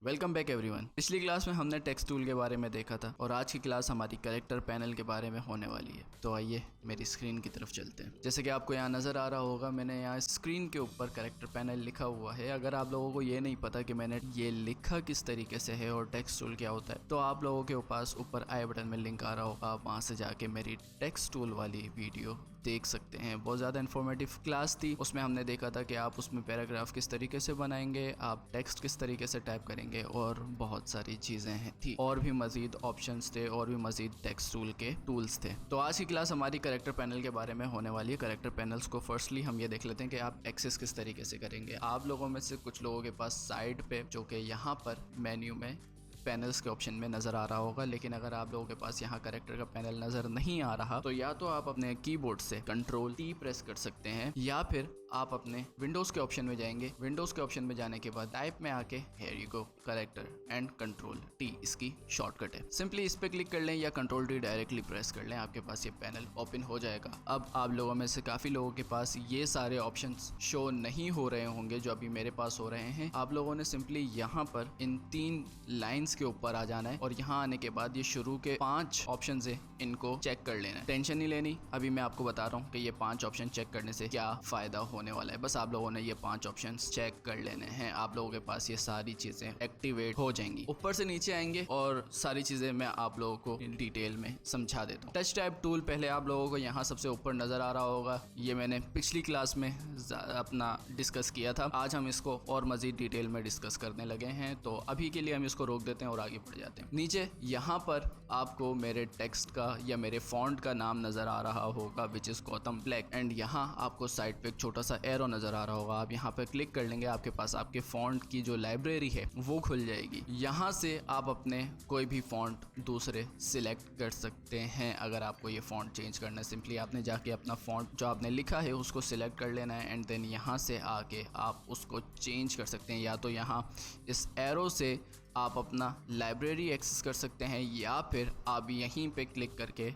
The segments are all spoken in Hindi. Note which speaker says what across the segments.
Speaker 1: Welcome back everyone. पिछली क्लास में हमने टेक्स्ट टूल के बारे में देखा था और आज की क्लास हमारी कैरेक्टर पैनल के बारे में होने वाली है। तो आइए मेरी स्क्रीन की तरफ चलते हैं। जैसे कि आपको यहाँ नज़र आ रहा होगा, मैंने यहाँ स्क्रीन के ऊपर कैरेक्टर पैनल लिखा हुआ है। अगर आप लोगों को ये नहीं पता कि मैंने ये लिखा किस तरीके से है और टेक्स्ट टूल क्या होता है, तो आप लोगों के पास ऊपर आई बटन में लिंक आ रहा होगा, आप वहाँ से जाके मेरी टेक्स्ट टूल वाली वीडियो देख सकते हैं। बहुत ज़्यादा इन्फॉर्मेटिव क्लास थी। उसमें हमने देखा था कि आप उसमें पैराग्राफ किस तरीके से बनाएंगे, आप टेक्स्ट किस तरीके से टाइप करेंगे और बहुत सारी चीज़ें थी और भी मज़ीद ऑप्शंस थे और भी मज़ीद टेक्स्ट टूल के टूल्स थे। तो आज की क्लास हमारी कैरेक्टर पैनल के बारे में होने वाली है। कैरेक्टर पैनल्स को फर्स्टली हम ये देख लेते हैं कि आप एक्सेस किस तरीके से करेंगे। आप लोगों में से कुछ लोगों के पास साइड पे, जो कि यहाँ पर मेन्यू में पैनल्स के ऑप्शन में नज़र आ रहा होगा, लेकिन अगर आप लोगों के पास यहाँ कैरेक्टर का पैनल नज़र नहीं आ रहा तो या तो आप अपने कीबोर्ड से कंट्रोल टी प्रेस कर सकते हैं या फिर आप अपने विंडोज़ के ऑप्शन में जाएंगे। विंडोज़ के ऑप्शन में जाने के बाद टाइप में आके here you go character and control T इसकी शॉर्टकट है। सिंपली इस पे क्लिक कर लें या कंट्रोल टी डायरेक्टली प्रेस कर लें, आपके पास ये पैनल ओपन हो जाएगा। अब आप लोगों में से काफ़ी लोगों के पास ये सारे ऑप्शंस शो नहीं हो रहे होंगे जो अभी मेरे पास हो रहे हैं। आप लोगों ने सिंपली यहाँ पर इन 3 लाइन्स के ऊपर आ जाना है और यहाँ आने के बाद ये शुरू के 5 ऑप्शन है, इनको चेक कर लेना है। टेंशन नहीं लेनी, अभी मैं आपको बता रहा हूँ कि ये 5 ऑप्शन चेक करने से क्या फ़ायदा होने वाला है। बस आप लोगों ने ये 5 ऑप्शंस चेक कर लेने हैं, आप लोगों के पास ये सारी चीज़ें एक्टिवेट हो जाएंगी। ऊपर से नीचे आएंगे और सारी चीज़ें मैं आप लोगों को डिटेल में समझा देता हूँ। टच टाइप टूल पहले आप लोगों को यहाँ सबसे ऊपर नज़र आ रहा होगा, ये मैंने पिछली क्लास में अपना डिस्कस किया था। आज हम इसको और मज़ीद डिटेल में डिस्कस करने लगे हैं, तो अभी के लिए हम इसको रोक देते हैं और आगे बढ़ जाते हैं। नीचे यहाँ पर आपको मेरे टेक्स्ट का या मेरे फॉन्ट का नाम नज़र आ रहा होगा, which is Gautam black, and यहाँ आपको साइड पे एक छोटा सा एरो नज़र आ रहा होगा। आप यहाँ पे क्लिक कर लेंगे, आपके पास आपके फॉन्ट की जो लाइब्रेरी है वो खुल जाएगी। यहाँ से आप अपने कोई भी फॉन्ट दूसरे सिलेक्ट कर सकते हैं। अगर आपको ये फॉन्ट चेंज करना है, सिंपली आपने जाके अपना फॉन्ट जो आपने लिखा है उसको सिलेक्ट कर लेना है एंड देन यहाँ से आके आप उसको चेंज कर सकते हैं। या तो यहाँ इस एरो से आप अपना लाइब्रेरी एक्सेस कर सकते हैं या फिर आप यहीं पे क्लिक करके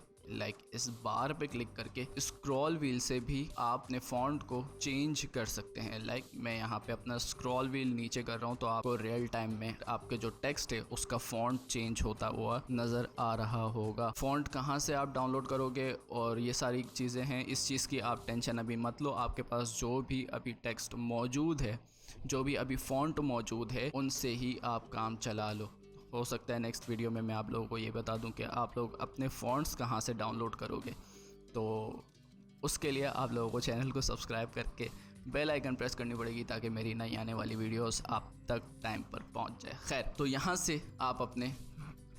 Speaker 1: इस बार पे क्लिक करके स्क्रॉल व्हील से भी आप अपने फॉन्ट को चेंज कर सकते हैं। मैं यहाँ पे अपना स्क्रॉल व्हील नीचे कर रहा हूँ तो आपको रियल टाइम में आपके जो टेक्स्ट है उसका फॉन्ट चेंज होता हुआ नज़र आ रहा होगा। फॉन्ट कहाँ से आप डाउनलोड करोगे और ये सारी चीज़ें हैं, इस चीज़ की आप टेंशन अभी मत लो। आपके पास जो भी अभी टेक्स्ट मौजूद है, जो भी अभी फॉन्ट मौजूद है, उनसे ही आप काम चला लो। हो सकता है नेक्स्ट वीडियो में मैं आप लोगों को ये बता दूं कि आप लोग अपने फ़ॉन्ट्स कहाँ से डाउनलोड करोगे। तो उसके लिए आप लोगों को चैनल को सब्सक्राइब करके बेल आइकन प्रेस करनी पड़ेगी ताकि मेरी नई आने वाली वीडियोस आप तक टाइम पर पहुंच जाए। खैर, तो यहाँ से आप अपने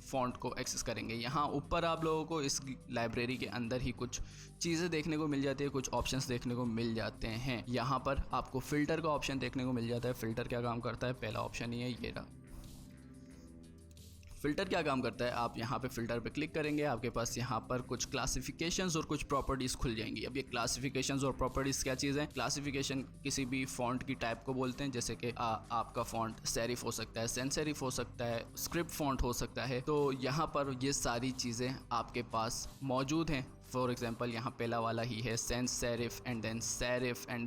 Speaker 1: फ़ॉन्ट को एक्सेस करेंगे। यहाँ ऊपर आप लोगों को इस लाइब्रेरी के अंदर ही कुछ चीज़ें देखने को मिल जाती है, कुछ ऑप्शंस देखने को मिल जाते हैं। यहाँ पर आपको फ़िल्टर का ऑप्शन देखने को मिल जाता है। फ़िल्टर क्या काम करता है, पहला ऑप्शन ही है ये रहा। फ़िल्टर क्या काम करता है, आप यहाँ पे फ़िल्टर पे क्लिक करेंगे, आपके पास यहाँ पर कुछ क्लासिफिकेशंस और कुछ प्रॉपर्टीज़ खुल जाएंगी। अब ये क्लासिफिकेशंस और प्रॉपर्टीज़ क्या चीज़ है? क्लासिफिकेशन किसी भी फ़ॉन्ट की टाइप को बोलते हैं, जैसे कि आपका फ़ॉन्ट सेरिफ हो सकता है, सैंस सेरिफ हो सकता है, स्क्रिप्ट फ़ॉन्ट हो सकता है। तो यहाँ पर ये सारी चीज़ें आपके पास मौजूद हैं। फॉर एग्जाम्पल यहाँ पहला वाला ही है sans serif and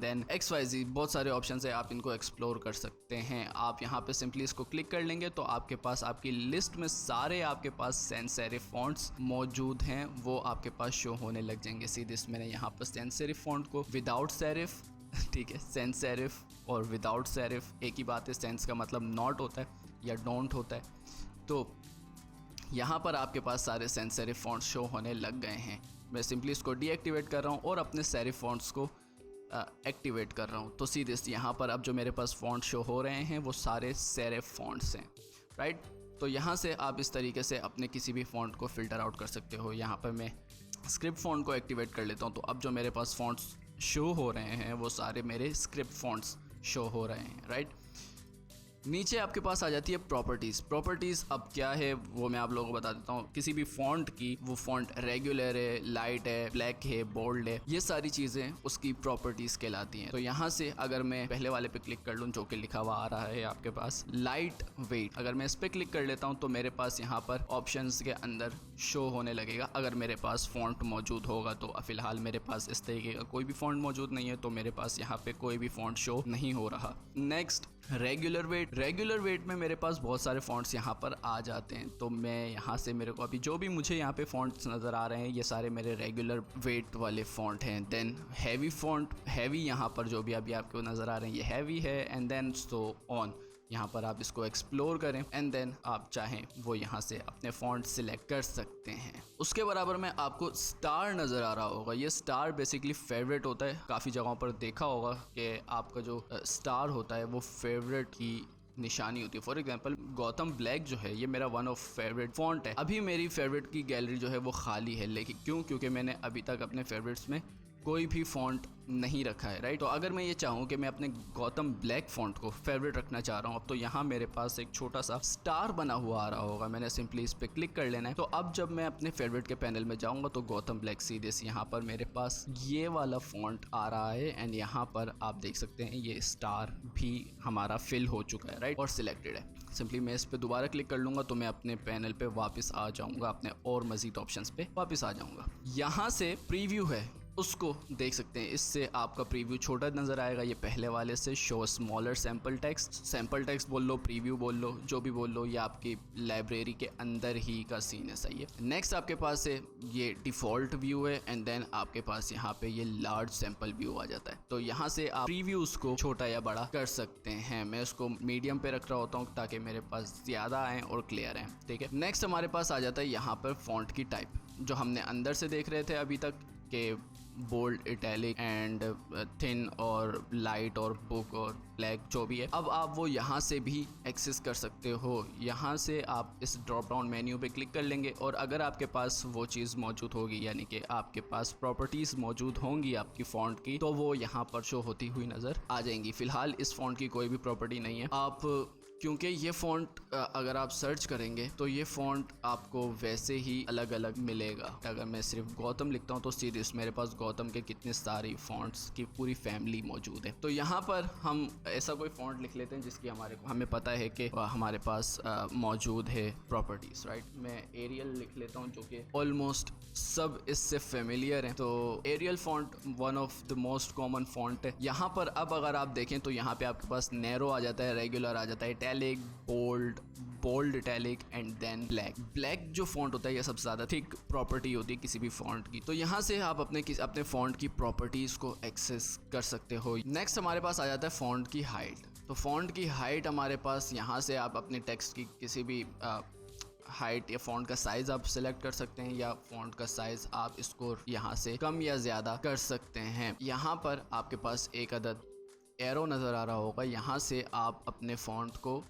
Speaker 1: then XYZ, बहुत सारे ऑप्शन है, आप इनको एक्सप्लोर कर सकते हैं। आप यहाँ पे सिंपली इसको क्लिक कर लेंगे तो आपके पास आपकी लिस्ट में सारे आपके पास सैंस सेरिफ फॉन्ट्स मौजूद हैं, वो आपके पास शो होने लग जाएंगे। सीधे मैंने यहाँ पर सैंस सेरिफ फॉन्ट को विदाउट सेरिफ, ठीक है, सैंस सेरिफ और विदाउट सेरिफ एक ही बात है। सैंस का मतलब नॉट होता है या डोंट होता है। तो यहाँ पर आपके पास सारे सैंस सेरिफ फॉन्ट्स शो होने लग गए हैं। मैं सिंपली इसको डीएक्टिवेट कर रहा हूँ और अपने सेरिफ फॉन्ट्स को एक्टिवेट कर रहा हूँ। तो सीधे यहाँ पर अब जो मेरे पास फॉन्ट शो हो रहे हैं वो सारे सेरिफ फॉन्ट्स हैं, राइट। तो यहाँ से आप इस तरीके से अपने किसी भी फॉन्ट को फ़िल्टर आउट कर सकते हो। यहाँ पर मैं स्क्रिप्ट फॉन्ट को एक्टिवेट कर लेता हूँ, तो अब जो मेरे पास फॉन्ट्स शो हो रहे हैं वो सारे मेरे स्क्रिप्ट फॉन्ट्स शो हो रहे हैं, राइट। नीचे आपके पास आ जाती है प्रॉपर्टीज़। अब क्या है वो मैं आप लोगों को बता देता हूँ। किसी भी फॉन्ट की, वो फॉन्ट रेगुलर है, लाइट है, ब्लैक है, बोल्ड है, ये सारी चीज़ें उसकी प्रॉपर्टीज़ कहलाती हैं। तो यहाँ से अगर मैं पहले वाले पे क्लिक कर लूँ जो कि लिखा हुआ आ रहा है आपके पास लाइट वेट, अगर मैं इस पर क्लिक कर लेता हूँ तो मेरे पास यहाँ पर ऑप्शंस के अंदर शो होने लगेगा। अगर मेरे पास फॉन्ट मौजूद होगा तो फ़िलहाल मेरे पास इस तरीके का कोई भी फॉन्ट मौजूद नहीं है, तो मेरे पास यहाँ पे कोई भी फॉन्ट शो नहीं हो रहा। नेक्स्ट रेगुलर वेट में मेरे पास बहुत सारे फॉन्ट्स यहाँ पर आ जाते हैं। तो मैं यहाँ से मेरे को अभी जो भी मुझे यहाँ पे फॉन्ट्स नज़र आ रहे हैं ये सारे मेरे रेगुलर वेट वाले फॉन्ट हैं। देन हैवी फॉन्ट, हैवी यहाँ पर जो भी अभी आपको नज़र आ रहे हैं ये हैवी है। एंड देन सो ऑन, यहाँ पर आप इसको एक्सप्लोर करें एंड देन आप चाहें वो यहाँ से अपने फॉन्ट सिलेक्ट कर सकते हैं। उसके बराबर में आपको स्टार नज़र आ रहा होगा। ये स्टार बेसिकली फेवरेट होता है। काफ़ी जगहों पर देखा होगा कि आपका जो स्टार होता है वो फेवरेट की निशानी होती है। फॉर एग्जांपल गौतम ब्लैक जो है ये मेरा वन ऑफ फेवरेट फॉन्ट है। अभी मेरी फेवरेट की गैलरी जो है वो खाली है, लेकिन क्योंकि मैंने अभी तक अपने फेवरेट्स में कोई भी फ़ॉन्ट नहीं रखा है, राइट। तो अगर मैं ये चाहूँ कि मैं अपने गौतम ब्लैक फ़ॉन्ट को फेवरेट रखना चाह रहा हूँ, अब तो यहाँ मेरे पास एक छोटा सा स्टार बना हुआ आ रहा होगा। मैंने सिंपली इस पर क्लिक कर लेना है। तो अब जब मैं अपने फेवरेट के पैनल में जाऊँगा तो गौतम ब्लैक सीधे से यहाँ पर मेरे पास ये वाला फ़ॉन्ट आ रहा है एंड यहाँ पर आप देख सकते हैं ये स्टार भी हमारा फिल हो चुका है, राइट, और सिलेक्टेड है। सिंपली मैं इस पर दोबारा क्लिक कर लूँगा तो मैं अपने पैनल पे वापस आ जाऊँगा, अपने और मज़ीद ऑप्शंस पे वापस आ जाऊँगा। यहाँ से प्रीव्यू है उसको देख सकते हैं। इससे आपका प्रीव्यू छोटा नज़र आएगा। ये पहले वाले से शो स्मॉलर सैम्पल टेक्स्ट बोल लो, प्रीव्यू बोल लो, जो भी बोल लो, ये आपकी लाइब्रेरी के अंदर ही का सीन है, सही है। नेक्स्ट आपके पास है ये डिफ़ॉल्ट व्यू है एंड देन आपके पास यहाँ पे ये लार्ज सैम्पल व्यू आ जाता है। तो यहाँ से आप प्रीव्यूज़ को छोटा या बड़ा कर सकते हैं। मैं इसको मीडियम पे रख रहा होता हूँ ताकि मेरे पास ज़्यादा आएँ और क्लियर आएँ, ठीक है। नेक्स्ट हमारे पास आ जाता है यहाँ पर फॉन्ट की टाइप, जो हमने अंदर से देख रहे थे अभी तक के बोल्ड, इटैलिक एंड थिन और लाइट और बुक और ब्लैक जो भी है। अब आप वो यहाँ से भी एक्सेस कर सकते हो। यहाँ से आप इस ड्रॉप डाउन मेन्यू पे क्लिक कर लेंगे और अगर आपके पास वो चीज़ मौजूद होगी, यानी कि आपके पास प्रॉपर्टीज़ मौजूद होंगी आपकी फ़ॉन्ट की, तो वो यहाँ पर शो होती हुई नज़र आ जाएंगी। फ़िलहाल इस फ़ॉन्ट की कोई भी प्रॉपर्टी नहीं है। आप क्योंकि ये फ़ॉन्ट अगर आप सर्च करेंगे तो ये फ़ॉन्ट आपको वैसे ही अलग अलग मिलेगा। अगर मैं सिर्फ गौतम लिखता हूँ तो सीरीज मेरे पास गौतम के कितने सारी फ़ॉन्ट्स की पूरी फैमिली मौजूद है। तो यहाँ पर हम ऐसा कोई फ़ॉन्ट लिख लेते हैं जिसकी हमें पता है कि हमारे पास मौजूद है प्रॉपर्टीज़, राइट। मैं एरियल लिख लेता हूँ जो कि ऑलमोस्ट सब इससे फेमिलियर हैं। तो Arial font one of the most common font है। यहाँ पर अब अगर आप देखें तो यहाँ पे आपके पास नैरो आ जाता है, रेगुलर आ जाता है, italic, bold italic and then black जो फॉन्ट होता है ये सबसे ज़्यादा थिक प्रॉपर्टी होती है किसी भी फॉन्ट की। तो यहाँ से आप अपने फॉन्ट की प्रॉपर्टीज़ को एक्सेस कर सकते हो। नेक्स्ट हमारे पास आ जाता है फॉन्ट की हाइट। तो फॉन्ट की हाइट हमारे पास यहाँ से आप अपने टेक्स्ट की किसी भी हाइट या फ़ॉन्ट का साइज़ आप सिलेक्ट कर सकते हैं, या फ़ॉन्ट का साइज़ आप इसको यहाँ से कम या ज़्यादा कर सकते हैं। यहाँ पर आपके पास एक अदद एरो नज़र आ रहा होगा, यहाँ से आप अपने फ़ॉन्ट को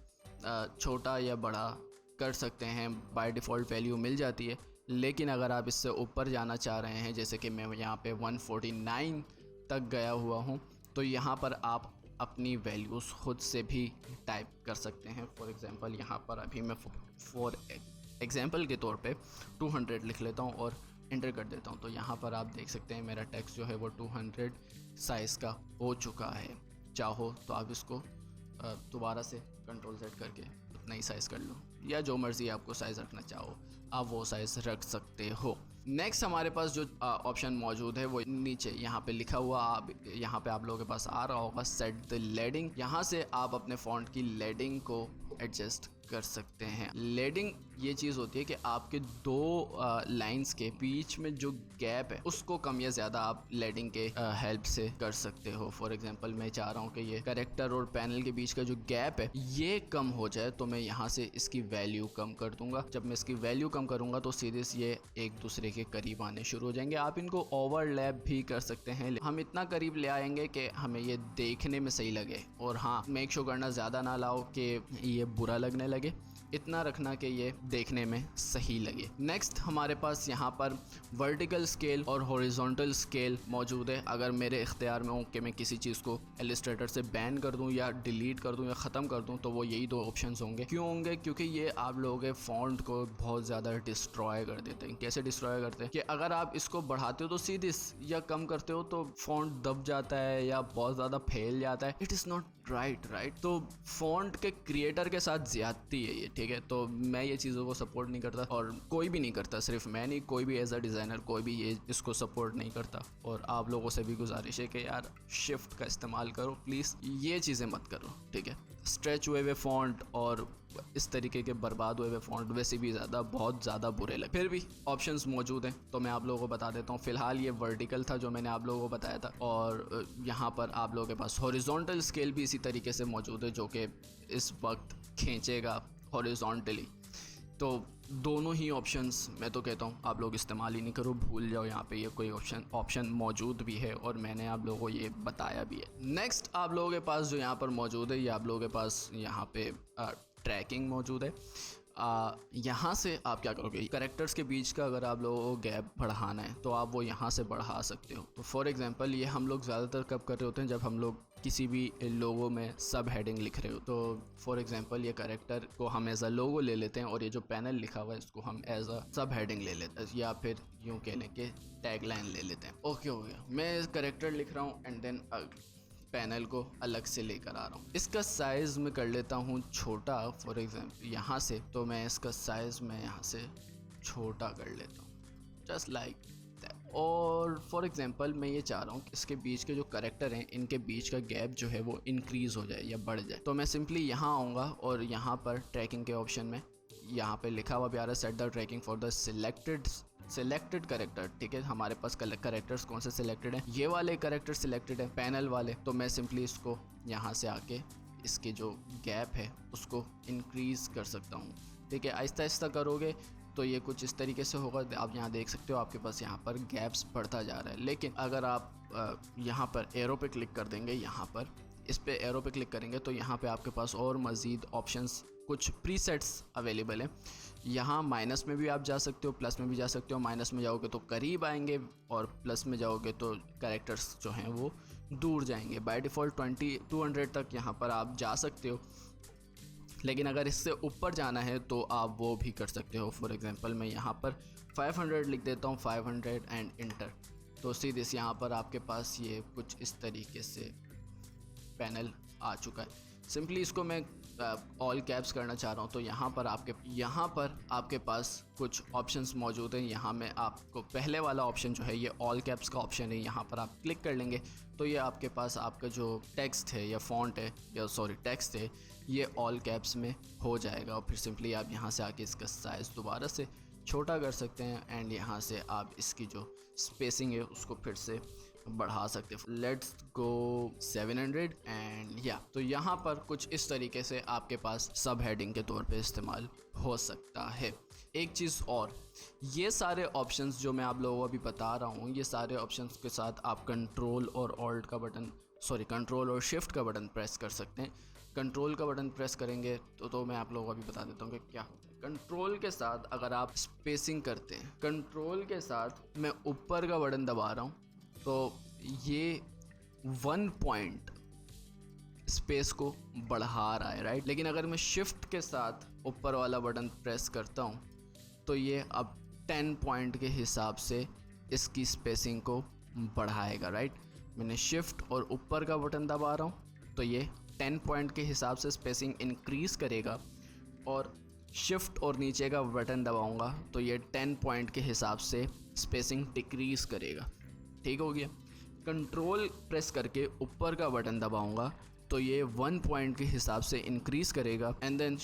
Speaker 1: छोटा या बड़ा कर सकते हैं। बाय डिफ़ॉल्ट वैल्यू मिल जाती है, लेकिन अगर आप इससे ऊपर जाना चाह रहे हैं, जैसे कि मैं यहाँ पे 149 तक गया हुआ हूँ, तो यहाँ पर आप अपनी वैल्यूज़ खुद से भी टाइप कर सकते हैं। फॉर एग्ज़ाम्पल यहाँ पर अभी मैं फॉर एग्ज़ाम्पल के तौर पे 200 लिख लेता हूँ और एंटर कर देता हूँ। तो यहाँ पर आप देख सकते हैं मेरा टेक्स्ट जो है वो 200 साइज़ का हो चुका है। चाहो तो आप इसको दोबारा से कंट्रोल सेट करके उतना ही साइज़ कर लो, या जो मर्ज़ी आपको साइज़ रखना चाहो आप वो साइज़ रख सकते हो। नेक्स्ट हमारे पास जो ऑप्शन मौजूद है वो नीचे यहाँ पे लिखा हुआ, यहाँ पे आप लोगों के पास आ रहा होगा सेट द लेडिंग। यहाँ से आप अपने फ़ॉन्ट की लेडिंग को एडजस्ट कर सकते हैं। लेडिंग ये चीज़ होती है कि आपके दो लाइंस के बीच में जो गैप है उसको कम या ज़्यादा आप लेडिंग के हेल्प से कर सकते हो। फॉर एग्जांपल मैं चाह रहा हूँ कि ये कैरेक्टर और पैनल के बीच का जो गैप है ये कम हो जाए, तो मैं यहाँ से इसकी वैल्यू कम कर दूंगा। जब मैं इसकी वैल्यू कम करूँगा तो सीधे से ये एक दूसरे के करीब आने शुरू हो जाएंगे। आप इनको ओवरलैप भी कर सकते हैं, हम इतना करीब ले आएंगे कि हमें ये देखने में सही लगे। और हाँ, मेक श्योर करना ज़्यादा ना लाओ कि ये बुरा लगने लगे, इतना रखना कि ये देखने में सही लगे। नेक्स्ट हमारे पास यहाँ पर वर्टिकल स्केल और हॉरिजॉन्टल स्केल मौजूद है। अगर मेरे इख्तियार में हो कि मैं किसी चीज़ को इलस्ट्रेटर से बैन कर दूं या डिलीट कर दूं या ख़त्म कर दूं, तो वो यही दो ऑप्शंस होंगे। क्यों होंगे? क्योंकि ये आप लोगों के फ़ॉन्ट को बहुत ज़्यादा डिस्ट्रॉय कर देते हैं। कैसे डिस्ट्रॉय करते हैं कि अगर आप इसको बढ़ाते हो तो सीधी या कम करते हो तो फॉन्ट दब जाता है या बहुत ज़्यादा फैल जाता है। It is not right. तो फॉन्ट के क्रिएटर के साथ ज्यादती है ये, ठीक है। तो मैं ये चीज़ों को सपोर्ट नहीं करता और कोई भी नहीं करता, सिर्फ मैं नहीं, कोई भी एज अ डिज़ाइनर कोई भी ये इसको सपोर्ट नहीं करता। और आप लोगों से भी गुजारिश है कि यार शिफ्ट का इस्तेमाल करो प्लीज़, ये चीज़ें मत करो, ठीक है। स्ट्रेच हुए फॉन्ट और इस तरीके के बर्बाद हुए फॉन्ट वैसे भी बहुत ज़्यादा बुरे लगे। फिर भी ऑप्शंस मौजूद हैं तो मैं आप लोगों को बता देता हूँ। फिलहाल ये वर्टिकल था जो मैंने आप लोगों को बताया था, और यहाँ पर आप लोगों के पास हॉरिजॉन्टल स्केल भी इसी तरीके से मौजूद है जो कि इस वक्त खींचेगा हॉरिजॉन्टली। तो दोनों ही ऑप्शंस मैं तो कहता हूँ आप लोग इस्तेमाल ही नहीं करो, भूल जाओ। यहाँ पे ये कोई ऑप्शन मौजूद भी है और मैंने आप लोगों को ये बताया भी है। नेक्स्ट आप लोगों के पास जो यहाँ पर मौजूद है, ये आप लोगों के पास यहाँ पे ट्रैकिंग मौजूद है। यहाँ से आप क्या करोगे, कैरेक्टर्स के बीच का अगर आप लोगों को गैप बढ़ाना है तो आप वो यहाँ से बढ़ा सकते हो। तो फॉर एग्जांपल ये हम लोग ज़्यादातर कब कर रहे होते हैं, जब हम लोग किसी भी लोगो में सब हेडिंग लिख रहे हो। तो फॉर एग्जांपल ये कैरेक्टर को हम एज अ लोगो ले लेते हैं और ये जो पैनल लिखा हुआ है इसको हम एज अ सब हेडिंग ले लेते हैं, या फिर यूँ कह लें कि टैग लाइन ले लेते हैं। ओके हो गया, मैं कैरेक्टर लिख रहा हूँ एंड देन पैनल को अलग से लेकर आ रहा हूँ। इसका साइज़ मैं कर लेता हूँ छोटा, फॉर एग्जांपल यहाँ से, तो मैं इसका साइज़ मैं यहाँ से छोटा कर लेता हूँ, जस्ट लाइक दैट। और फॉर एग्जांपल मैं ये चाह रहा हूँ कि इसके बीच के जो कैरेक्टर हैं इनके बीच का गैप जो है वो इंक्रीज़ हो जाए या बढ़ जाए। तो मैं सिंपली यहाँ आऊँगा और यहाँ पर ट्रैकिंग के ऑप्शन में यहाँ पे लिखा हुआ भी आ रहा है, set the tracking for the selected character, ठीक है। हमारे पास कैरेक्टर्स कौन से सिलेक्टेड हैं, ये वाले कैरेक्टर सिलेक्टेड है पैनल वाले। तो मैं सिंपली इसको यहाँ से आके इसके जो गैप है उसको इंक्रीज़ कर सकता हूँ, ठीक है। आहिस्ता आहिस्ता करोगे तो ये कुछ इस तरीके से होगा। आप यहाँ देख सकते हो आपके पास यहाँ पर गैप्स बढ़ता जा रहा है। लेकिन अगर आप यहाँ पर एरो पे क्लिक कर देंगे, यहाँ पर इस पे एरो पे क्लिक करेंगे तो यहाँ पे आपके पास और मज़ीद ऑप्शंस कुछ प्रीसेट्स अवेलेबल हैं। यहाँ माइनस में भी आप जा सकते हो, प्लस में भी जा सकते हो। माइनस में जाओगे तो करीब आएंगे और प्लस में जाओगे तो कैरेक्टर्स जो हैं वो दूर जाएंगे। बाय डिफ़ॉल्ट 200 तक यहाँ पर आप जा सकते हो, लेकिन अगर इससे ऊपर जाना है तो आप वो भी कर सकते हो। फॉर एग्जांपल मैं यहाँ पर 500 लिख देता हूँ, 500 एंड इंटर। तो सीधे से यहाँ पर आपके पास ये कुछ इस तरीके से पैनल आ चुका है। सिंपली इसको मैं ऑल कैप्स करना चाह रहा हूँ तो यहाँ पर आपके पास कुछ ऑप्शंस मौजूद हैं। यहाँ में आपको पहले वाला ऑप्शन जो है ये ऑल कैप्स का ऑप्शन है, यहाँ पर आप क्लिक कर लेंगे तो ये आपके पास आपका जो टेक्स्ट है या फॉन्ट है या टेक्स्ट है ये ऑल कैप्स में हो जाएगा। और फिर सिंपली आप यहाँ से आके इसका साइज़ दोबारा से छोटा कर सकते हैं एंड यहाँ से आप इसकी जो स्पेसिंग है उसको फिर से बढ़ा सकते हैं। लेट्स गो 700 एंड या तो यहाँ पर कुछ इस तरीके से आपके पास सब हेडिंग के तौर पे इस्तेमाल हो सकता है। एक चीज़ और, ये सारे ऑप्शंस जो मैं आप लोगों को अभी बता रहा हूँ ये सारे ऑप्शंस के साथ आप कंट्रोल और शिफ्ट का बटन प्रेस कर सकते हैं। कंट्रोल का बटन प्रेस करेंगे तो मैं आप लोगों को अभी बता देता हूँ कि क्या होता है। कंट्रोल के साथ अगर आप स्पेसिंग करते हैं, कंट्रोल के साथ मैं ऊपर का बटन दबा रहा हूँ तो ये 1 पॉइंट स्पेस को बढ़ा रहा है, राइट। लेकिन अगर मैं शिफ्ट के साथ ऊपर वाला बटन प्रेस करता हूँ तो ये अब 10 पॉइंट के हिसाब से इसकी स्पेसिंग को बढ़ाएगा, राइट। मैंने शिफ्ट और ऊपर का बटन दबा रहा हूँ तो ये 10 पॉइंट के हिसाब से स्पेसिंग इंक्रीज़ करेगा, और शिफ्ट और नीचे का बटन दबाऊंगा तो ये 10 पॉइंट के हिसाब से स्पेसिंग डिक्रीज़ करेगा। ठीक हो गया। कंट्रोल प्रेस करके ऊपर का बटन दबाऊंगा तो ये 1 पॉइंट के हिसाब से इंक्रीज़ करेगा एंड देन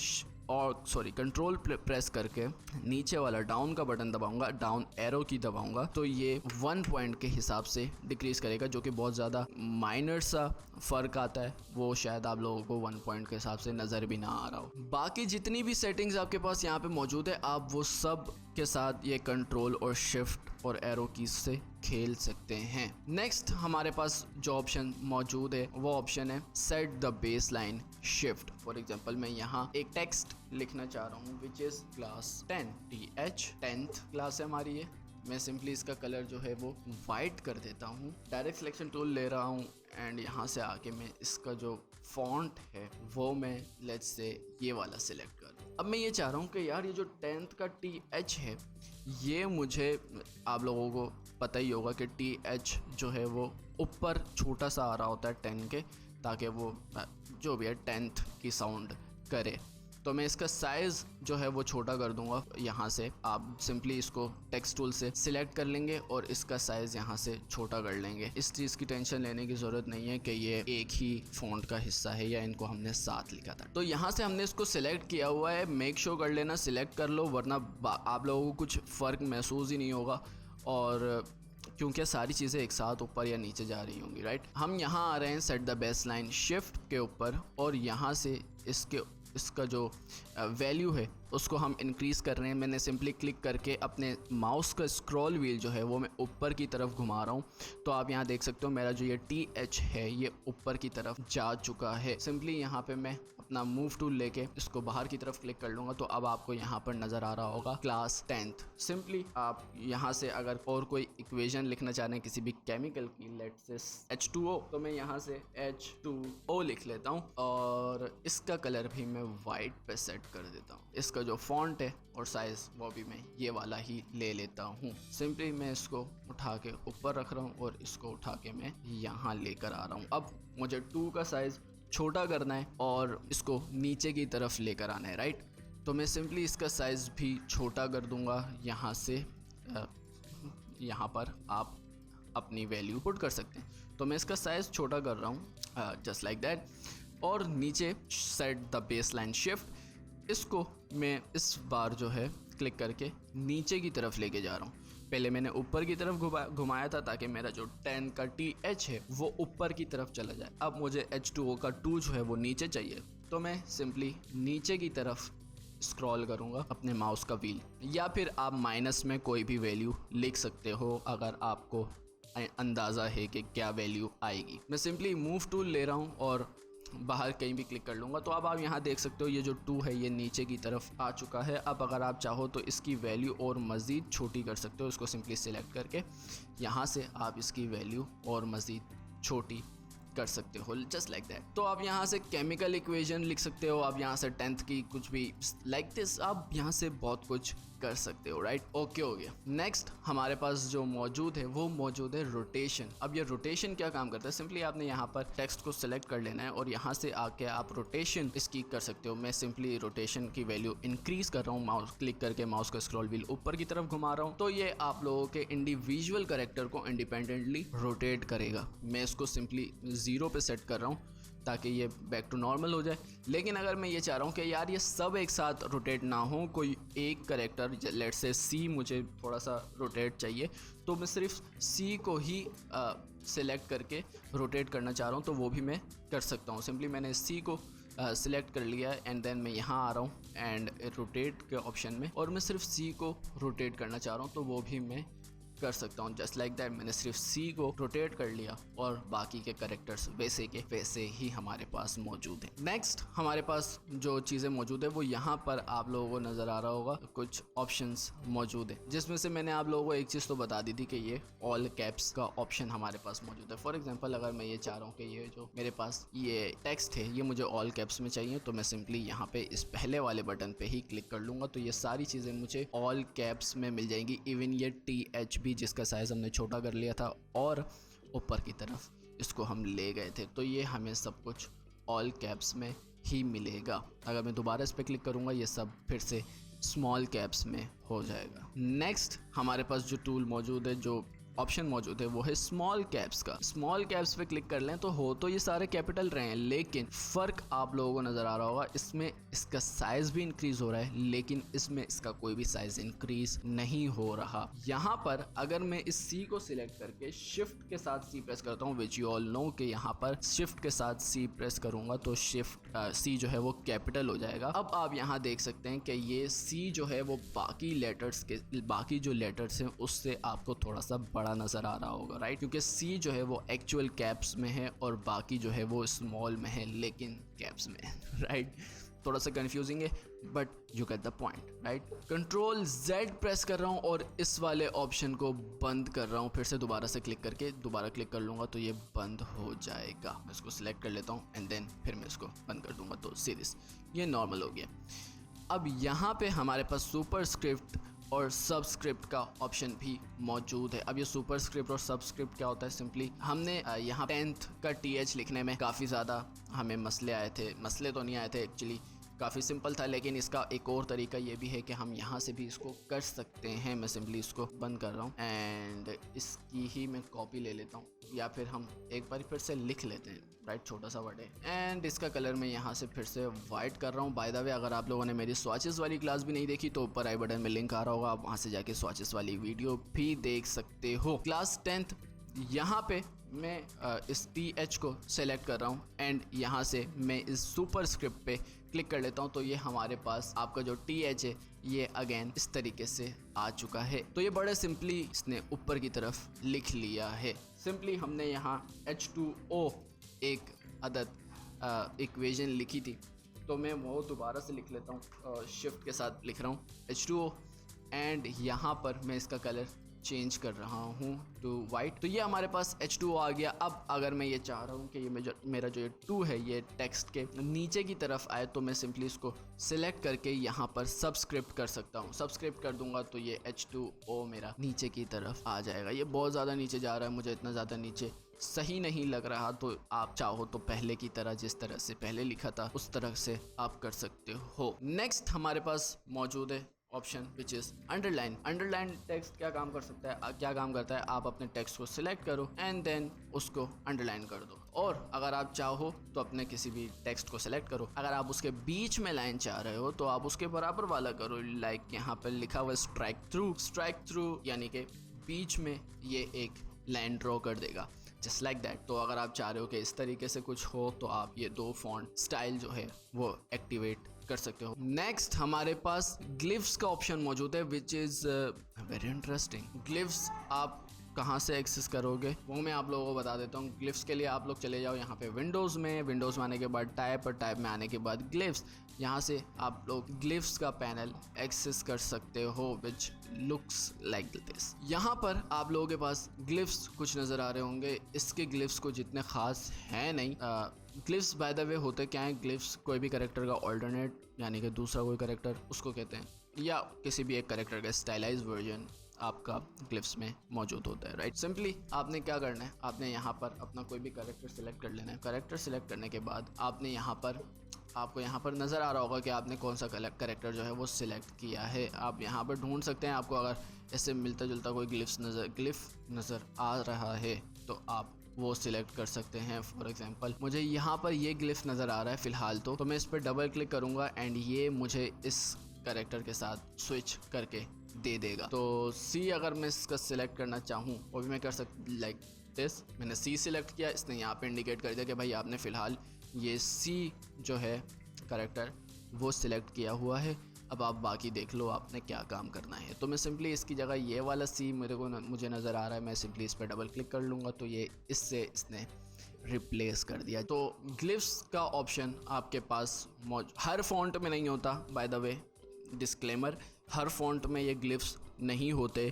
Speaker 1: कंट्रोल प्रेस करके नीचे वाला डाउन का बटन दबाऊंगा, डाउन एरो की दबाऊंगा तो ये 1 पॉइंट के हिसाब से डिक्रीज़ करेगा, जो कि बहुत ज़्यादा माइनर सा फ़र्क आता है। वो शायद आप लोगों को 1 पॉइंट के हिसाब से नज़र भी ना आ रहा हो। बाकी जितनी भी सेटिंग्स आपके पास यहाँ पे मौजूद है आप वो सब के साथ ये कंट्रोल और शिफ्ट और एरो कीज से खेल सकते हैं। नेक्स्ट हमारे पास जो ऑप्शन मौजूद है वो ऑप्शन है set the base line shift. For example मैं यहाँ एक टेक्स्ट लिखना चाह रहा हूँ which is class 10 10th class है हमारी ये। मैं सिंपली इसका कलर जो है वो वाइट कर देता हूँ। डायरेक्ट सिलेक्शन टूल ले रहा हूँ एंड यहाँ से आके मैं इसका जो फॉन्ट है वो मैं लेट्स से ये वाला सिलेक्ट कर दूँ। अब मैं ये चाह रहा हूँ कि यार ये जो 10th का TH है, ये मुझे, आप लोगों को पता ही होगा कि TH जो है वो ऊपर छोटा सा आ रहा होता है 10 के, ताकि वो जो भी है 10th की साउंड करे। तो मैं इसका साइज़ जो है वो छोटा कर दूंगा। यहाँ से आप सिंपली इसको टेक्स्ट टूल से सिलेक्ट कर लेंगे और इसका साइज़ यहाँ से छोटा कर लेंगे। इस चीज़ की टेंशन लेने की ज़रूरत नहीं है कि ये एक ही फ़ॉन्ट का हिस्सा है या इनको हमने साथ लिखा था। तो यहाँ से हमने इसको सिलेक्ट किया हुआ है, मेक श्योर कर लेना सिलेक्ट कर लो, वरना आप लोगों को कुछ फ़र्क महसूस ही नहीं होगा, और क्योंकि सारी चीज़ें एक साथ ऊपर या नीचे जा रही होंगी, राइट। हम यहाँ आ रहे हैं set the base line shift के ऊपर, और यहाँ से इसका जो वैल्यू है उसको हम इंक्रीज़ कर रहे हैं। मैंने सिंपली क्लिक करके अपने माउस का स्क्रॉल व्हील जो है वो मैं ऊपर की तरफ घुमा रहा हूँ। तो आप यहाँ देख सकते हो मेरा जो ये TH है ये ऊपर की तरफ जा चुका है। सिंपली यहाँ पे मैं अपना मूव टूल लेके इसको बाहर की तरफ क्लिक कर लूँगा, तो अब आपको यहाँ पर नज़र आ रहा होगा क्लास 10th। सिंपली आप यहाँ से अगर और कोई इक्वेशन लिखना चाह रहे हैं किसी भी केमिकल की, लेट से H2O, तो मैं यहाँ से H2O लिख लेता हूँ और इसका कलर भी मैं वाइट पे सेट कर देता हूँ। इसका जो फॉन्ट है और साइज़ वो भी मैं ये वाला ही ले लेता हूँ। सिंपली मैं इसको उठा के ऊपर रख रहा हूँ और इसको उठा के मैं यहाँ लेकर आ रहा हूँ। अब मुझे 2 का साइज़ छोटा करना है और इसको नीचे की तरफ लेकर आना है, राइट। तो मैं सिंपली इसका साइज़ भी छोटा कर दूँगा। यहाँ से यहाँ पर आप अपनी वैल्यू पुट कर सकते हैं। तो मैं इसका साइज़ छोटा कर रहा हूँ जस्ट लाइक दैट, और नीचे set the base line shift, इसको मैं इस बार जो है क्लिक करके नीचे की तरफ लेके जा रहा हूँ। पहले मैंने ऊपर की तरफ घुमाया था ताकि मेरा जो 10 का TH है वो ऊपर की तरफ चला जाए। अब मुझे H2O का 2 जो है वो नीचे चाहिए, तो मैं सिंपली नीचे की तरफ स्क्रॉल करूँगा अपने माउस का व्हील, या फिर आप माइनस में कोई भी वैल्यू लिख सकते हो अगर आपको अंदाज़ा है कि क्या वैल्यू आएगी। मैं सिंपली मूव टूल ले रहा हूँ और बाहर कहीं भी क्लिक कर लूँगा। तो अब आप यहाँ देख सकते हो ये जो 2 है ये नीचे की तरफ आ चुका है। अब अगर आप चाहो तो इसकी वैल्यू और मज़ीद छोटी कर सकते हो। इसको सिंपली सिलेक्ट करके यहाँ से आप इसकी वैल्यू और मज़ीद छोटी कर सकते हो, जस्ट लाइक दैट। तो आप यहाँ से केमिकल इक्वेशन लिख सकते हो, आप यहाँ से 10th की कुछ भी लाइक दिस, आप यहाँ से बहुत कुछ कर सकते हो, राइट। ओके हो गया। नेक्स्ट हमारे पास जो मौजूद है वो मौजूद है रोटेशन। अब ये रोटेशन क्या काम करता है, सिंपली आपने यहाँ पर टेक्स्ट को सिलेक्ट कर लेना है और यहाँ से आके आप रोटेशन इसकी कर सकते हो। मैं सिंपली रोटेशन की वैल्यू इंक्रीज कर रहा हूँ, माउस क्लिक करके माउस का स्क्रॉल व्हील ऊपर की तरफ घुमा रहा हूँ। तो ये आप लोगों के इंडिविजुअल कैरेक्टर को इंडिपेंडेंटली रोटेट करेगा। मैं इसको सिंपली 0 पे सेट कर रहा हूँ ताकि ये बैक टू नॉर्मल हो जाए। लेकिन अगर मैं ये चाह रहा हूँ कि यार ये सब एक साथ रोटेट ना हो, कोई एक कैरेक्टर लेट से C मुझे थोड़ा सा रोटेट चाहिए, तो मैं सिर्फ C को ही सिलेक्ट करके रोटेट करना चाह रहा हूँ, तो वो भी मैं कर सकता हूँ। सिंपली मैंने C को सिलेक्ट कर लिया एंड देन मैं यहाँ आ रहा हूँ एंड रोटेट के ऑप्शन में, और मैं सिर्फ C को रोटेट करना चाह रहा हूँ, तो वो भी मैं कर सकता हूँ। जस्ट लाइक दैट मैंने सिर्फ C को रोटेट कर लिया और बाकी के कैरेक्टर्स वैसे के वैसे ही हमारे पास मौजूद है। नेक्स्ट हमारे पास जो चीज़ें मौजूद है वो यहाँ पर आप लोगों को नज़र आ रहा होगा, कुछ ऑप्शंस मौजूद है, जिसमें से मैंने आप लोगों को एक चीज़ तो बता दी थी कि ये ऑल कैप्स का ऑप्शन हमारे पास मौजूद है। फॉर एग्जाम्पल अगर मैं ये चाह रहा हूँ कि ये जो मेरे पास ये टेक्स्ट है ये मुझे ऑल कैप्स में चाहिए, तो मैं सिंपली यहाँ पे इस पहले वाले बटन पे ही क्लिक कर लूँगा, तो ये सारी चीज़ें मुझे ऑल कैप्स में मिल जाएंगी। इवन ये TH भी जिसका साइज़ हमने छोटा कर लिया था और ऊपर की तरफ इसको हम ले गए थे, तो ये हमें सब कुछ ऑल कैप्स में ही मिलेगा। अगर मैं दोबारा इस पर क्लिक करूँगा ये सब फिर से स्मॉल कैप्स में हो जाएगा। नेक्स्ट हमारे पास जो टूल मौजूद है, जो ऑप्शन मौजूद है, वो है स्मॉल कैप्स का। स्मॉल कैप्स पे क्लिक कर लें तो हो तो ये सारे कैपिटल रहे हैं, लेकिन फ़र्क आप लोगों को नज़र आ रहा होगा, इसमें इसका साइज़ भी इंक्रीज़ हो रहा है लेकिन इसमें इसका कोई भी साइज़ इंक्रीज़ नहीं हो रहा। यहाँ पर अगर मैं इस C को सिलेक्ट करके शिफ्ट के साथ C प्रेस करता हूँ, विच यू ऑल नो कि यहाँ पर शिफ्ट के साथ C प्रेस करूँगा तो शिफ्ट C जो है वो कैपिटल हो जाएगा। अब आप यहाँ देख सकते हैं कि ये C जो है वो बाकी जो लेटर्स हैं उससे आपको थोड़ा सा बड़ा नज़र आ रहा होगा, राइट, क्योंकि C जो है वो एक्चुअल कैप्स में है और बाकी जो है वो स्मॉल में है लेकिन कैप्स में है, राइट। थोड़ा सा कंफ्यूजिंग है but you get the point, right. Control Z press कर रहा हूँ और इस वाले ऑप्शन को बंद कर रहा हूँ। फिर से दोबारा से क्लिक करके दोबारा क्लिक कर लूँगा तो ये बंद हो जाएगा। मैं इसको सिलेक्ट कर लेता हूँ एंड देन फिर मैं इसको बंद कर दूँगा, तो सीरीज ये नॉर्मल हो गया। अब यहाँ पे हमारे पास सुपरस्क्रिप्ट और सबस्क्रिप्ट का ऑप्शन भी मौजूद है। अब ये सुपरस्क्रिप्ट और सबस्क्रिप्ट क्या होता है, सिंपली हमने यहाँ 10th का TH लिखने में काफ़ी ज़्यादा हमें मसले आए थे, मसले तो नहीं आए थे एक्चुअली, काफ़ी सिंपल था, लेकिन इसका एक और तरीका ये भी है कि हम यहाँ से भी इसको कर सकते हैं। मैं सिंपली इसको बंद कर रहा हूँ एंड इसकी ही मैं कॉपी ले लेता हूँ, या फिर हम एक बार फिर से लिख लेते हैं, राइट, छोटा सा वर्ड है। एंड इसका कलर मैं यहाँ से फिर से वाइट कर रहा हूँ। बाय द वे, अगर आप लोगों ने मेरी स्वॉचेस वाली क्लास भी नहीं देखी तो ऊपर आई बटन में लिंक आ रहा होगा, आप वहाँ से जाके स्वॉचेस वाली वीडियो भी देख सकते हो। क्लास 10th यहाँ पे मैं इस TH को सेलेक्ट कर रहा हूँ एंड यहाँ से मैं इस सुपरस्क्रिप्ट पे क्लिक कर लेता हूँ, तो ये हमारे पास आपका जो TH है ये अगेन इस तरीके से आ चुका है। तो ये बड़े सिंपली इसने ऊपर की तरफ लिख लिया है। सिंपली हमने यहाँ H2O एक अदद इक्वेशन लिखी थी, तो मैं वो दोबारा से लिख लेता हूँ, शिफ्ट के साथ लिख रहा हूँ H2O एंड यहाँ पर मैं इसका कलर चेंज कर रहा हूँ टू वाइट। तो ये हमारे पास H2O आ गया। अब अगर मैं ये चाह रहा हूँ कि ये मेरा जो ये 2 है ये टेक्स्ट के नीचे की तरफ आए, तो मैं सिंपली इसको सिलेक्ट करके यहाँ पर सबस्क्रिप्ट कर सकता हूँ। सबस्क्रिप्ट कर दूंगा तो ये H2O मेरा नीचे की तरफ आ जाएगा। ये बहुत ज़्यादा नीचे जा रहा है, मुझे इतना ज़्यादा नीचे सही नहीं लग रहा, तो आप चाहो तो पहले की तरह, जिस तरह से पहले लिखा था उस तरह से आप कर सकते हो। नेक्स्ट हमारे पास मौजूद है option which is underline. Underline text क्या काम कर सकता है, क्या काम करता है, आप अपने टेक्स्ट को सिलेक्ट करो एंड देन उसको अंडरलाइन कर दो, और अगर आप चाहो तो अपने किसी भी टेक्स्ट को सिलेक्ट करो। अगर आप उसके बीच में लाइन चाह रहे हो तो आप उसके बराबर वाला करो, लाइक यहाँ पर लिखा हुआ स्ट्राइक थ्रू। स्ट्राइक थ्रू यानी कि बीच में ये एक लाइन ड्रॉ कर देगा, जस्ट लाइक दैट। तो अगर आप चाह रहे हो कि इस तरीके से कुछ हो तो आप ये 2 फॉन्ट स्टाइल जो है वो एक्टिवेट कर सकते हो। नेक्स्ट हमारे पास ग्लिफ्स का ऑप्शन मौजूद है which is very interesting. Glyphs आप कहाँ से एक्सेस करोगे वो मैं आप लोगों को बता देता हूँ। ग्लिफ्स के लिए आप लोग चले जाओ यहाँ पे विंडोज़ में आने के बाद टाइप, और टाइप में आने के बाद ग्लिफ्स। यहाँ से आप लोग ग्लिफ्स का पैनल एक्सेस कर सकते हो विच लुक्स लाइक दिस। यहाँ पर आप लोगों के पास ग्लिफ्स कुछ नज़र आ रहे होंगे। इसके ग्लिफ्स को जितने खास हैं नहीं। ग्लिफ्स बाय द वे होते क्या है, ग्लिफ्स कोई भी कैरेक्टर का ऑल्टरनेट यानी कि दूसरा कोई कैरेक्टर उसको कहते हैं, या किसी भी एक कैरेक्टर का स्टाइलाइज वर्जन आपका ग्लिफ्स में मौजूद होता है, राइट। सिंपली आपने क्या करना है, आपने यहाँ पर अपना कोई भी कैरेक्टर सिलेक्ट कर लेना है। कैरेक्टर सिलेक्ट करने के बाद आपने यहाँ पर, आपको यहाँ पर नज़र आ रहा होगा कि आपने कौन सा कैरेक्टर जो है वो सिलेक्ट किया है। आप यहाँ पर ढूंढ सकते हैं, आपको अगर इससे मिलता जुलता कोई ग्लिफ नज़र आ रहा है तो आप वो सिलेक्ट कर सकते हैं। फॉर एग्जांपल मुझे यहाँ पर ये ग्लिफ नज़र आ रहा है फ़िलहाल, तो मैं इस पर डबल क्लिक करूँगा एंड ये मुझे इस कैरेक्टर के साथ स्विच करके दे देगा। तो सी अगर मैं इसका सिलेक्ट करना चाहूँ वो भी मैं कर सकता, लाइक दिस। मैंने सी सिलेक्ट किया, इसने यहाँ पे इंडिकेट कर दिया कि भाई आपने फ़िलहाल ये सी जो है कैरेक्टर वो सिलेक्ट किया हुआ है, अब आप बाकी देख लो आपने क्या काम करना है। तो मैं सिंपली इसकी जगह ये वाला सी मुझे नज़र आ रहा है, मैं सिंपली इस पर डबल क्लिक कर लूँगा तो ये इससे इसने रिप्लेस कर दिया। तो ग्लिफ्स का ऑप्शन आपके पास हर फॉन्ट में नहीं होता, by the way disclaimer, her font में ये ग्लिफ्स नहीं होते।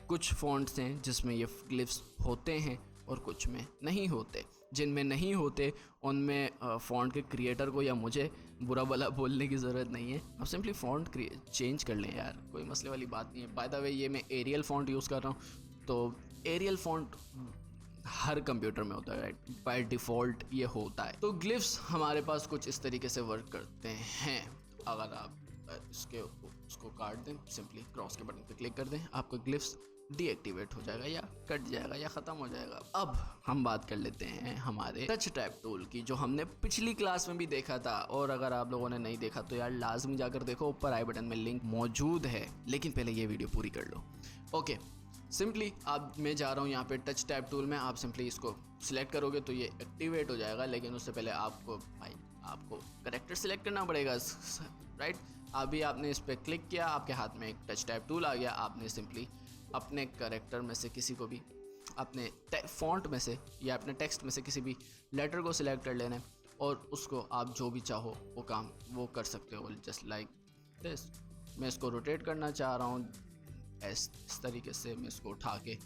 Speaker 1: कुछ फॉन्ट्स हैं जिसमें ये ग्लिफ्स होते हैं और कुछ में नहीं होते। जिनमें नहीं होते उनमें फ़ॉन्ट के क्रिएटर को या मुझे बुरा भला बोलने की ज़रूरत नहीं है, आप सिंपली फ़ॉन्ट चेंज कर लें यार, कोई मसले वाली बात नहीं है। बाय द वे ये मैं एरियल फ़ॉन्ट यूज़ कर रहा हूँ, तो एरियल फ़ॉन्ट हर कंप्यूटर में होता है, राइट, बाय डिफ़ॉल्ट ये होता है। तो ग्लिफ्स हमारे पास कुछ इस तरीके से वर्क करते हैं। अगर आप उसको काट दें, सिंपली क्रॉस के बटन पर क्लिक कर दें, आपका ग्लिफ्स डीएक्टिवेट हो जाएगा या कट जाएगा या ख़त्म हो जाएगा। अब हम बात कर लेते हैं हमारे टच टैप टूल की, जो हमने पिछली क्लास में भी देखा था, और अगर आप लोगों ने नहीं देखा तो यार लाजमी जाकर देखो, ऊपर आई बटन में लिंक मौजूद है। लेकिन पहले ये वीडियो पूरी कर लो। ओके, सिंपली मैं जा रहा हूँ यहाँ पे टच टैप टूल में, आप सिंपली इसको सिलेक्ट करोगे तो ये एक्टिवेट हो जाएगा। लेकिन उससे पहले आपको कैरेक्टर सिलेक्ट करना पड़ेगा, राइट। अभी आपने इस पर क्लिक किया, आपके हाथ में एक टच टैप टूल आ गया, आपने सिंपली अपने कैरेक्टर में से किसी को भी, अपने फॉन्ट में से या अपने टेक्स्ट में से किसी भी लेटर को सिलेक्ट कर लेना है, और उसको आप जो भी चाहो वो काम वो कर सकते हो, जस्ट लाइक दिस। मैं इसको रोटेट करना चाह रहा हूँ इस तरीके से, मैं इसको उठा के,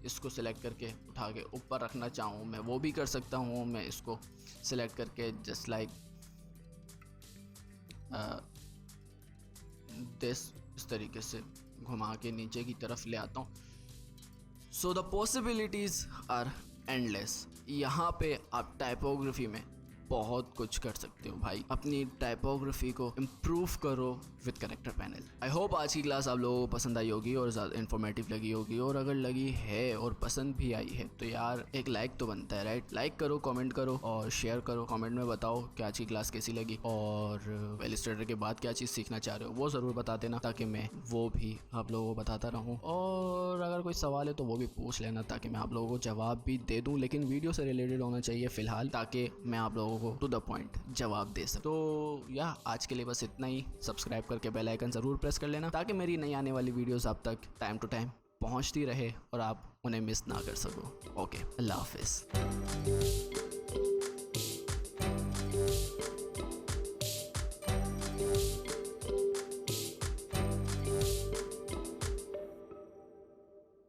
Speaker 1: इसको सिलेक्ट करके उठा के ऊपर रखना चाहूँ मैं वो भी कर सकता हूँ। मैं इसको सिलेक्ट करके जस्ट लाइक दिस इस तरीके से घुमा के नीचे की तरफ ले आता हूँ। So the possibilities are endless. यहाँ पे आप टाइपोग्राफी में बहुत कुछ कर सकते हो भाई, अपनी टाइपोग्राफी को इम्प्रूव करो with character panel. I hope आज की क्लास आप लोगों को पसंद आई होगी और ज़्यादा इन्फॉर्मेटिव लगी होगी, और अगर लगी है और पसंद भी आई है तो यार एक लाइक तो बनता है, राइट? लाइक करो, कमेंट करो और शेयर करो। कमेंट में बताओ कि आज की क्लास कैसी लगी, और इलस्ट्रेटर के बाद क्या चीज़ सीखना चाह रहे हो वो ज़रूर बता देना, ताकि मैं वो भी आप लोगों को बताता रहूँ। और अगर कोई सवाल है तो वो भी पूछ लेना, ताकि मैं आप लोगों को जवाब भी दे दूँ, लेकिन वीडियो से रिलेटेड होना चाहिए फ़िलहाल, ताकि मैं आप लोगों को टू द पॉइंट जवाब दे सकूं। तो या आज के लिए बस इतना ही। सब्सक्राइब करके बेल आइकन ज़रूर प्रेस कर लेना, ताकि मेरी नई आने वाली वीडियोस आप तक टाइम टू टाइम पहुंचती रहे और आप उन्हें मिस ना कर सको। ओके, अल्लाह हाफिज़।